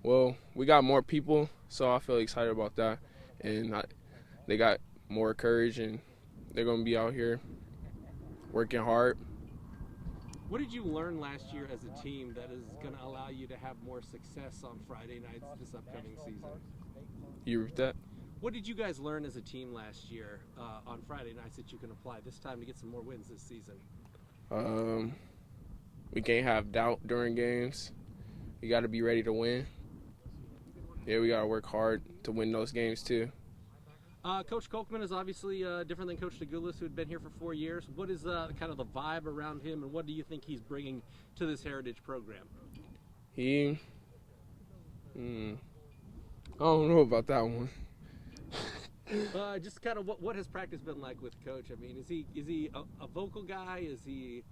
Well, we got more people, so I feel excited about that. And they got more courage, and they're going to be out here working hard. What did you learn last year as a team that is going to allow you to have more success on Friday nights this upcoming season? You repeat that? What did you guys learn as a team last year on Friday nights that you can apply this time to get some more wins this season? We can't have doubt during games. We got to be ready to win. Yeah, we got to work hard to win those games too. Coach Kolkman is obviously different than Coach DeGulis, who had been here for 4 years. What is kind of the vibe around him, and what do you think he's bringing to this Heritage program? I don't know about that one. Just kind of what has practice been like with Coach? I mean, is he a vocal guy? Is he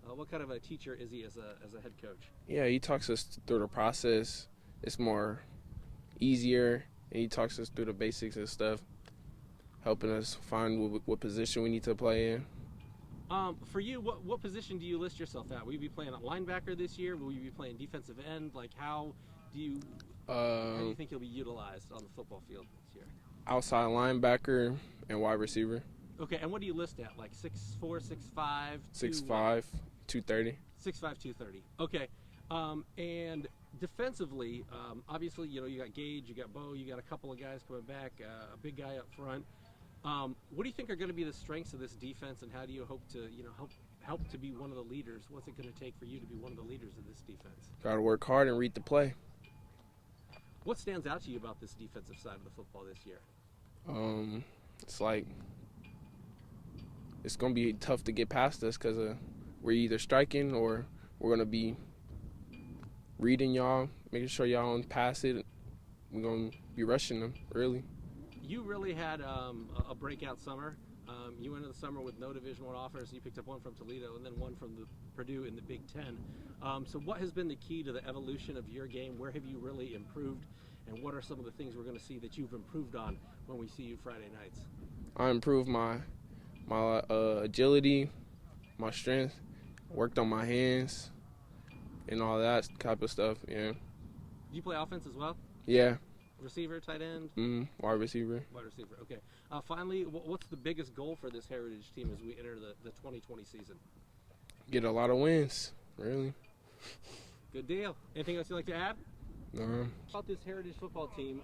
what kind of a teacher is he as a head coach? Yeah, he talks us through the process. It's more easier, and he talks us through the basics and stuff, helping us find what position we need to play in. For you, what position do you list yourself at? Will you be playing a linebacker this year? Will you be playing defensive end? Like, how do you think you'll be utilized on the football field this year? Outside linebacker and wide receiver. Okay, and what do you list at? Like 6'4", 6'5"? 6'5", 230. 6'5", 230. Okay. And defensively, obviously, you got Gage, you got Beau, you got a couple of guys coming back, a big guy up front. What do you think are going to be the strengths of this defense, and how do you hope to, help to be one of the leaders? What's it going to take for you to be one of the leaders of this defense? Got to work hard and read the play. What stands out to you about this defensive side of the football this year? It's like it's going to be tough to get past us because we're either striking or we're going to be reading y'all, making sure y'all don't pass it. We're going to be rushing them, really. You really had a breakout summer. You went into the summer with no Division I offers. You picked up one from Toledo and then one from Purdue in the Big Ten. So what has been the key to the evolution of your game? Where have you really improved? And what are some of the things we're going to see that you've improved on when we see you Friday nights? I improved my agility, my strength, worked on my hands, and all that type of stuff, yeah. Do you play offense as well? Yeah. Receiver, tight end? Wide receiver. Wide receiver, okay. Finally, what's the biggest goal for this Heritage team as we enter the 2020 season? Get a lot of wins, really. Good deal. Anything else you'd like to add? No. About this Heritage football team,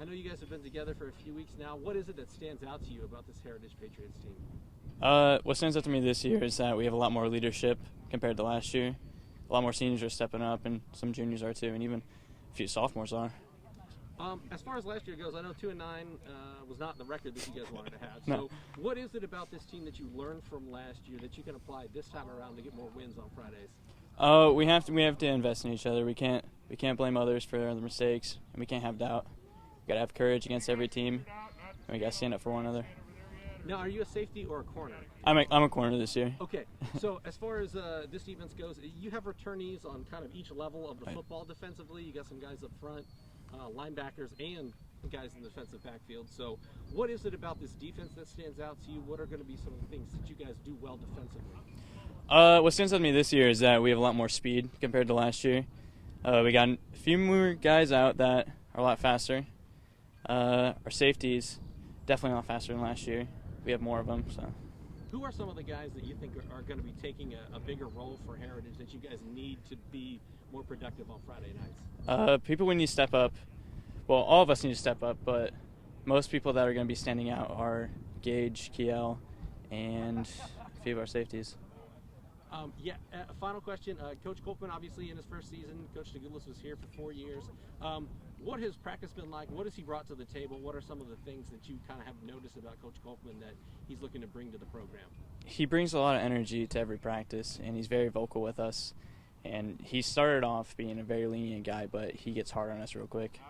I know you guys have been together for a few weeks now. What is it that stands out to you about this Heritage Patriots team? What stands out to me this year is that we have a lot more leadership compared to last year. A lot more seniors are stepping up, and some juniors are too, and even a few sophomores are. As far as last year goes, I know 2-9 was not the record that you guys wanted to have. No. So what is it about this team that you learned from last year that you can apply this time around to get more wins on Fridays? We have to invest in each other. We can't blame others for their mistakes, and we can't have doubt. We gotta have courage against every team, and we gotta stand up for one another. Now, are you a safety or a corner? I'm a corner this year. Okay, so as far as this defense goes, you have returnees on kind of each level of the football defensively. You got some guys up front, linebackers, and guys in the defensive backfield. So what is it about this defense that stands out to you? What are going to be some of the things that you guys do well defensively? What stands out to me this year is that we have a lot more speed compared to last year. We got a few more guys out that are a lot faster. Our safeties definitely a lot faster than last year. We have more of them. So, who are some of the guys that you think are going to be taking a bigger role for Heritage that you guys need to be more productive on Friday nights? People we need to step up. Well, all of us need to step up, but most people that are going to be standing out are Gage, Kiel, and a few of our safeties. Final question. Coach Kolkman, obviously, in his first season, Coach DeGulis was here for 4 years. What has practice been like? What has he brought to the table? What are some of the things that you kind of have noticed about Coach Kolkman that he's looking to bring to the program? He brings a lot of energy to every practice, and he's very vocal with us. And he started off being a very lenient guy, but he gets hard on us real quick.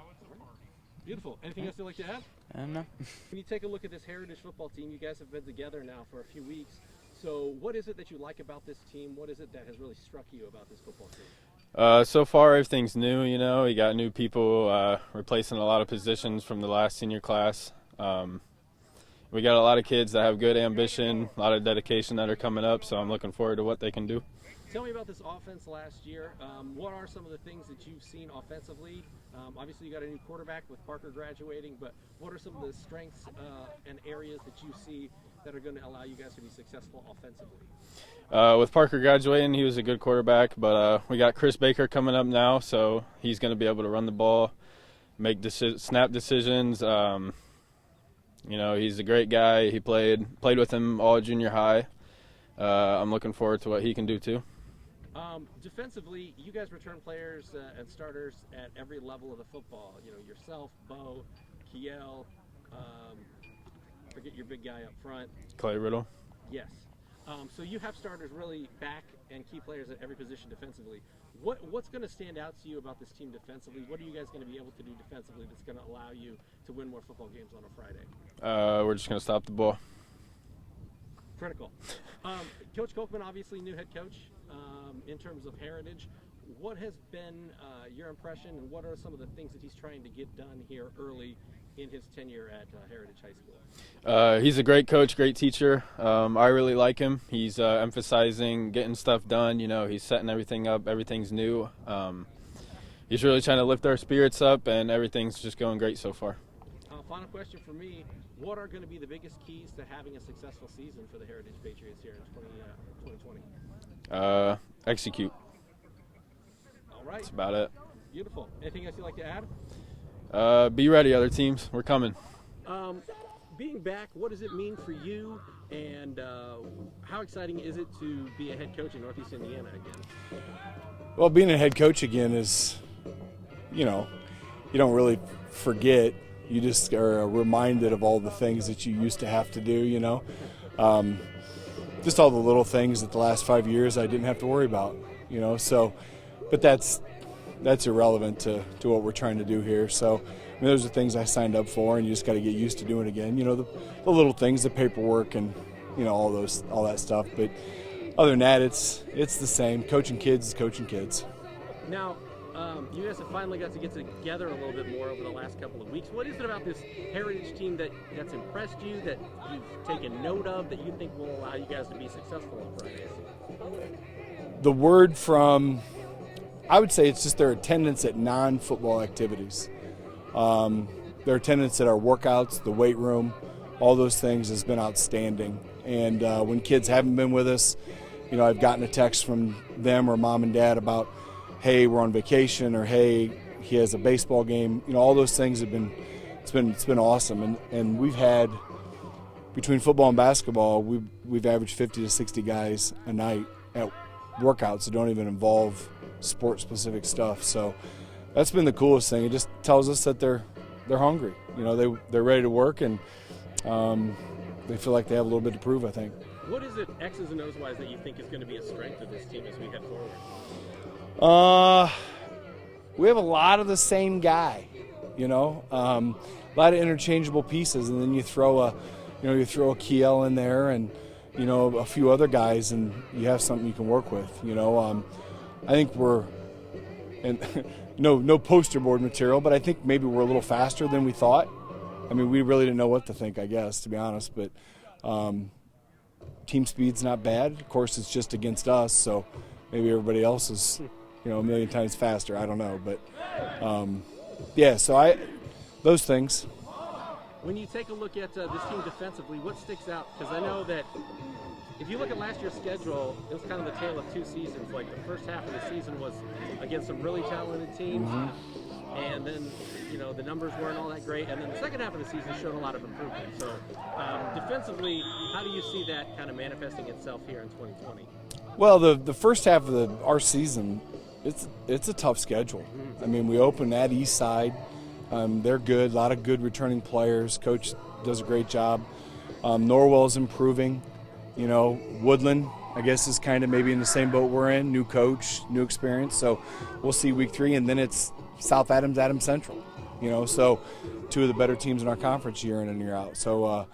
Beautiful. Anything else you'd like to add? No. When you take a look at this Heritage football team, you guys have been together now for a few weeks. So what is it that you like about this team? What is it that has really struck you about this football team? So far, everything's new, We got new people replacing a lot of positions from the last senior class. We got a lot of kids that have good ambition, a lot of dedication that are coming up, so I'm looking forward to what they can do. Tell me about this offense last year. What are some of the things that you've seen offensively? Obviously, you got a new quarterback with Parker graduating, but what are some of the strengths and areas that you see that are going to allow you guys to be successful offensively? With Parker graduating, he was a good quarterback, but we got Chris Baker coming up now, so he's going to be able to run the ball, make snap decisions. He's a great guy. He played with him all junior high. I'm looking forward to what he can do too. Defensively, you guys return players and starters at every level of the football. Yourself, Beau, Kiel, forget your big guy up front. Clay Riddle. Yes. So you have starters really back and key players at every position defensively. What's going to stand out to you about this team defensively? What are you guys going to be able to do defensively that's going to allow you to win more football games on a Friday? We're just going to stop the ball. Critical. Coach Kolkman, obviously new head coach in terms of Heritage. What has been your impression, and what are some of the things that he's trying to get done here early in his tenure at Heritage High School? He's a great coach, great teacher. I really like him. He's emphasizing getting stuff done. He's setting everything up. Everything's new. He's really trying to lift our spirits up, and everything's just going great so far. Final question for me. What are going to be the biggest keys to having a successful season for the Heritage Patriots here in 2020? Execute. All right. That's about it. Beautiful. Anything else you'd like to add? Be ready, other teams. We're coming. Being back, what does it mean for you, and how exciting is it to be a head coach in Northeast Indiana again? Well, being a head coach again is, you don't really forget. You just are reminded of all the things that you used to have to do, just all the little things that the last 5 years I didn't have to worry about, so, but that's irrelevant to what we're trying to do here. So, those are things I signed up for, and you just got to get used to doing again, the little things, the paperwork and, all that stuff. But other than that, it's the same. Coaching kids is coaching kids. Now, you guys have finally got to get together a little bit more over the last couple of weeks. What is it about this Heritage team that's impressed you, that you've taken note of, that you think will allow you guys to be successful on Fridays? The word from, I would say it's just their attendance at non-football activities. Their attendance at our workouts, the weight room, all those things has been outstanding. And when kids haven't been with us, I've gotten a text from them or mom and dad about, hey, we're on vacation, or hey, he has a baseball game. All those things have been, it's been awesome. And we've had, between football and basketball, we've averaged 50 to 60 guys a night at workouts that don't even involve sport-specific stuff. So that's been the coolest thing. It just tells us that they're hungry. They're ready to work, and they feel like they have a little bit to prove, I think. What is it, X's and O's wise, that you think is going to be a strength of this team as we head forward? We have a lot of the same guy, a lot of interchangeable pieces, and then you throw a Kiel in there, and a few other guys, and you have something you can work with. I think we're, and no poster board material, but I think maybe we're a little faster than we thought. We really didn't know what to think, I guess, to be honest. But team speed's not bad. Of course, it's just against us, so maybe everybody else is, a million times faster. I don't know, but so those things. When you take a look at this team defensively, what sticks out? Because I know that if you look at last year's schedule, it was kind of the tale of two seasons. Like, the first half of the season was against some really talented teams, and then the numbers weren't all that great. And then the second half of the season showed a lot of improvement. So defensively, how do you see that kind of manifesting itself here in 2020? Well, the first half of our season, it's a tough schedule. We open at East Side. They're good, a lot of good returning players. Coach does a great job. Norwell's improving. Woodland, I guess, is kind of maybe in the same boat we're in. New coach, new experience. So we'll see week 3, and then it's South Adams, Adams Central. So two of the better teams in our conference year in and year out. So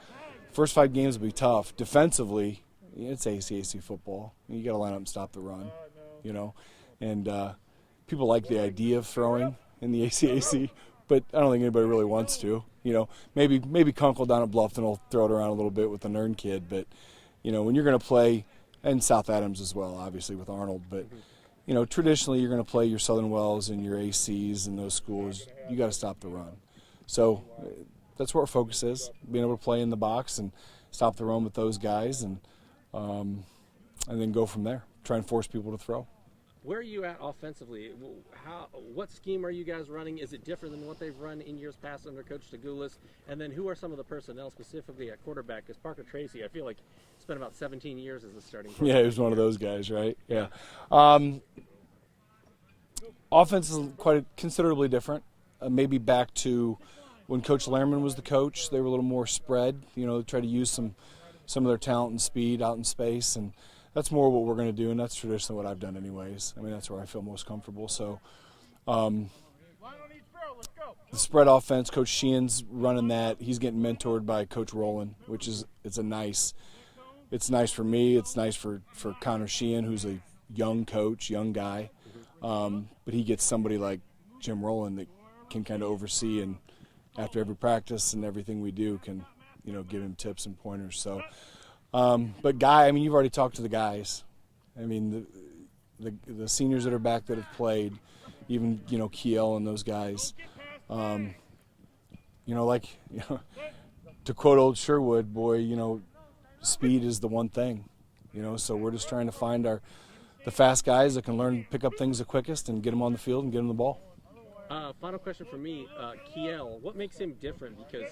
first 5 games will be tough. Defensively, it's ACAC football. You got to line up and stop the run. And people like the idea of throwing in the ACAC, but I don't think anybody really wants to. Maybe Kunkel down at Bluffton will throw it around a little bit with the Nern kid, but when you're going to play and South Adams as well, obviously with Arnold. But traditionally you're going to play your Southern Wells and your ACs and those schools. You got to stop the run. So that's where our focus is: being able to play in the box and stop the run with those guys, and then go from there. Try and force people to throw. Where are you at offensively? What scheme are you guys running? Is it different than what they've run in years past under Coach Tagulis? And then who are some of the personnel specifically at quarterback? Because Parker Tracy, I feel like, spent about 17 years as a starting quarterback. Yeah, he was one of those guys, right? Yeah. Offense is quite considerably different. Maybe back to when Coach Lehrman was the coach. They were a little more spread. Try to use some of their talent and speed out in space, and that's more what we're going to do, and that's traditionally what I've done anyways. I mean, that's where I feel most comfortable. So the spread offense, Coach Sheehan's running that. He's getting mentored by Coach Rowland, which is it's nice for me. It's nice for Connor Sheehan, who's a young coach, young guy. But he gets somebody like Jim Rowland that can kind of oversee, and after every practice and everything we do can, give him tips and pointers. So but Guy, I mean, you've already talked to the guys. I mean, the seniors that are back that have played, even Kiel and those guys. To quote old Sherwood, boy, speed is the one thing. So we're just trying to find the fast guys that can learn to pick up things the quickest and get them on the field and get them the ball. Final question for me, Kiel. What makes him different? Because,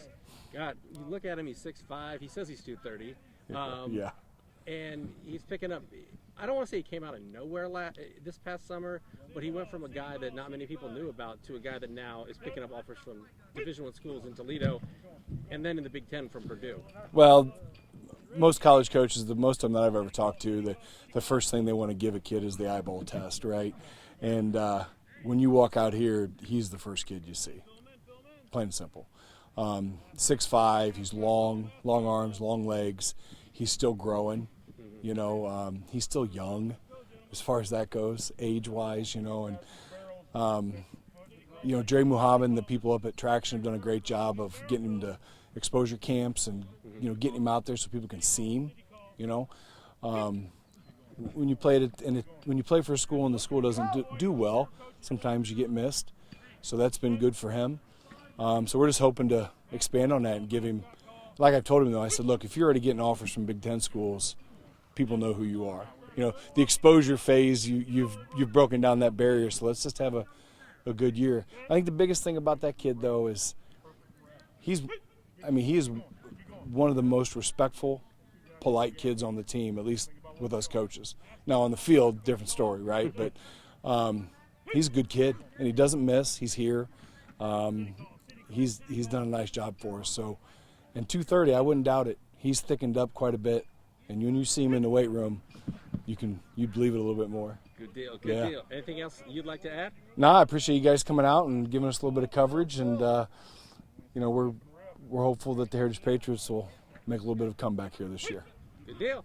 God, you look at him, he's 6'5". He says he's 230. Yeah. And he's picking up, I don't want to say he came out of nowhere this past summer, but he went from a guy that not many people knew about to a guy that now is picking up offers from Division I schools in Toledo and then in the Big Ten from Purdue. Well, most college coaches, the most of them that I've ever talked to, the first thing they want to give a kid is the eyeball test, right? And when you walk out here, he's the first kid you see, plain and simple. 6'5", he's long arms, long legs. He's still growing, he's still young as far as that goes, age-wise, and Dre Muhammad, the people up at Traction have done a great job of getting him to exposure camps and, getting him out there so people can see him, When you play when you play for a school and the school doesn't do well, sometimes you get missed. So that's been good for him. So we're just hoping to expand on that and give him, like I've told him though, I said, look, if you're already getting offers from Big Ten schools, people know who you are. The exposure phase, you've broken down that barrier. So let's just have a good year. I think the biggest thing about that kid though is he is one of the most respectful, polite kids on the team, at least with us coaches. Now on the field, different story, right? But he's a good kid, and he doesn't miss. He's here. He's done a nice job for us. So, and 230, I wouldn't doubt it. He's thickened up quite a bit, and when you see him in the weight room, you'd believe it a little bit more. Good deal. Good deal. Anything else you'd like to add? No, I appreciate you guys coming out and giving us a little bit of coverage, and we're hopeful that the Heritage Patriots will make a little bit of a comeback here this year. Good deal.